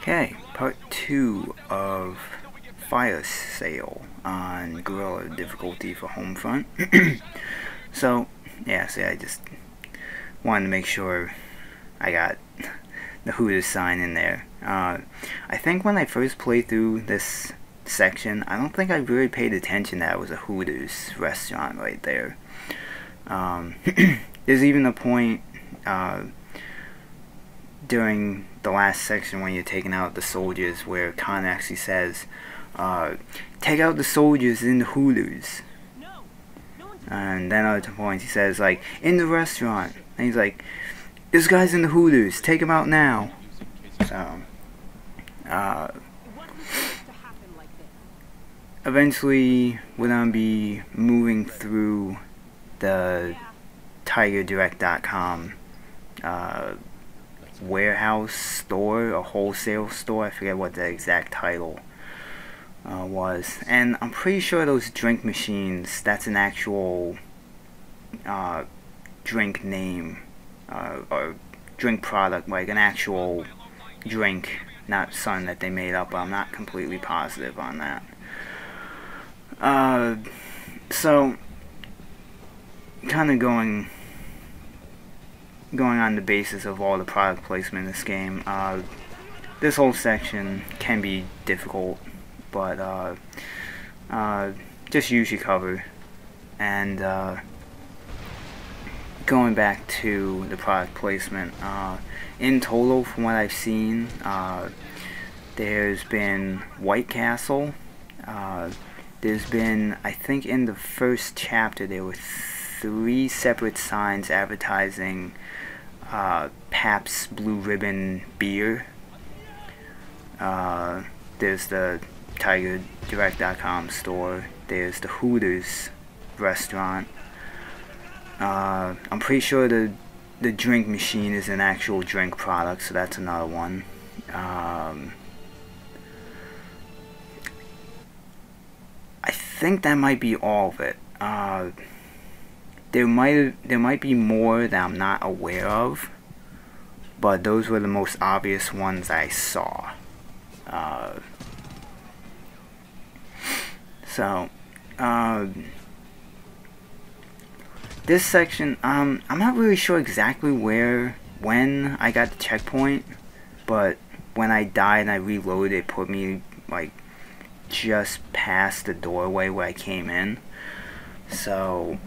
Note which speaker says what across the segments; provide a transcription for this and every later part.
Speaker 1: Okay, part 2 of Fire Sale on Guerrilla Difficulty for Homefront. So, yeah, see, I just wanted to make sure I got the Hooters sign in there. I think when I first played through this section, I don't think I really paid attention that it was a Hooters restaurant right there. There's even a point during the last section when you're taking out the soldiers where Khan actually says, take out the soldiers in the Hooters. And then other points he says, like, in the restaurant. And he's like, this guy's in the Hooters, take him out now. So, eventually we're going to be moving through the TigerDirect.com warehouse store, a wholesale store. I forget what the exact title was, and I'm pretty sure those drink machines, that's an actual drink name or drink product, like an actual drink, not something that they made up, but I'm not completely positive on that. So kind of going on the basis of all the product placement in this game, this whole section can be difficult, but just use your cover. And going back to the product placement, in total, from what I've seen, there's been White Castle, there's been, I think in the first chapter there were 3 separate signs advertising Pabst Blue Ribbon beer. There's the TigerDirect.com store. There's the Hooters restaurant. I'm pretty sure the drink machine is an actual drink product, so that's another one. I think that might be all of it. There might be more that I'm not aware of, but those were the most obvious ones I saw. This section, I'm not really sure exactly when I got the checkpoint, but when I died and I reloaded, it put me like just past the doorway where I came in. So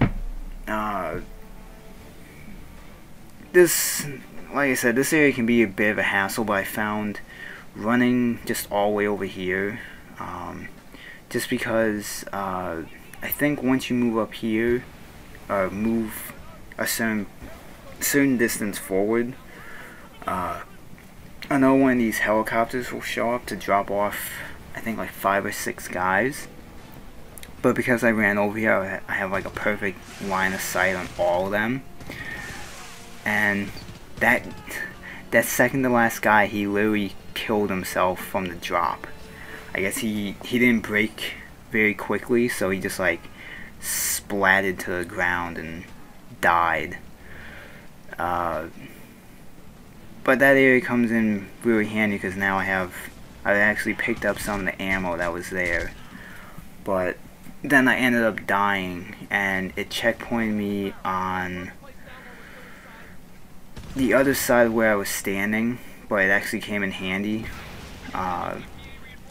Speaker 1: this, like I said, this area can be a bit of a hassle, but I found running just all the way over here, just because I think once you move up here, or move a certain distance forward, another one of these helicopters will show up to drop off, I think like 5 or 6 guys. But because I ran over here, I have like a perfect line of sight on all of them. And that second to last guy, he literally killed himself from the drop. I guess he didn't break very quickly, so he just like splatted to the ground and died. But that area comes in really handy because now I actually picked up some of the ammo that was there. But then I ended up dying, and it checkpointed me on the other side where I was standing, but it actually came in handy,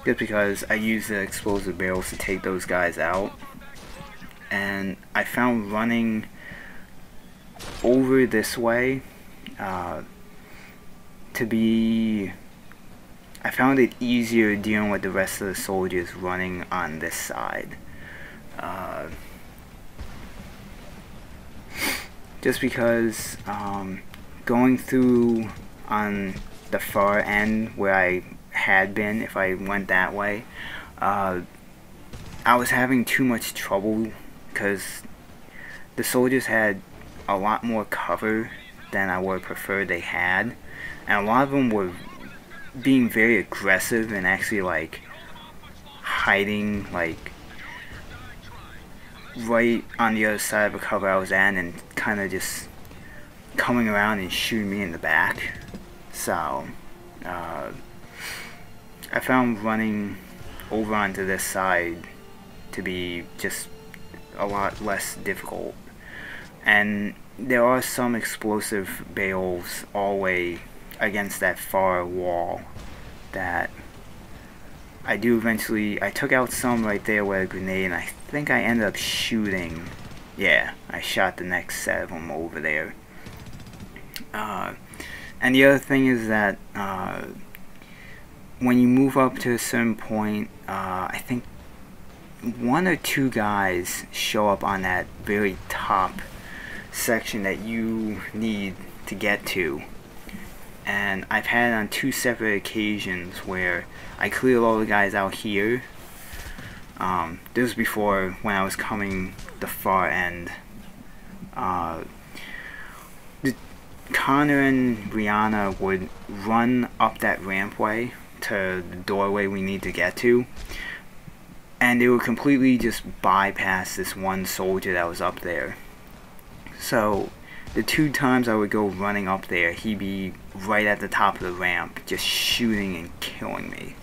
Speaker 1: just because I used the explosive barrels to take those guys out. And I found running over this way to be, I found it easier dealing with the rest of the soldiers running on this side. Just because going through on the far end where I had been, if I went that way, I was having too much trouble because the soldiers had a lot more cover than I would prefer they had, and a lot of them were being very aggressive and actually like hiding like right on the other side of the cover I was at, and kind of just coming around and shooting me in the back. So I found running over onto this side to be just a lot less difficult. And there are some explosive bales all the way against that far wall that I do eventually. I took out some right there with a grenade, and I think I ended up shooting. Yeah, I shot the next set of them over there. And the other thing is that when you move up to a certain point, I think 1 or 2 guys show up on that very top section that you need to get to. And I've had it on 2 separate occasions where I cleared all the guys out here. This was before, when I was coming the far end. Connor and Brianna would run up that rampway to the doorway we need to get to, and they would completely just bypass this one soldier that was up there. So the 2 times I would go running up there, he'd be right at the top of the ramp just shooting and killing me.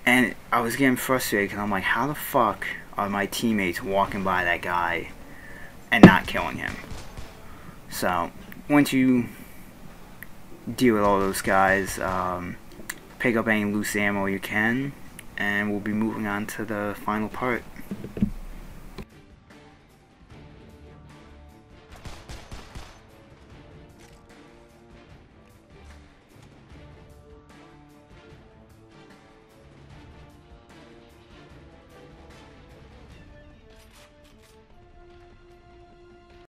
Speaker 1: And I was getting frustrated because I'm like, how the fuck are my teammates walking by that guy and not killing him? So once you deal with all those guys, pick up any loose ammo you can, and we'll be moving on to the final part.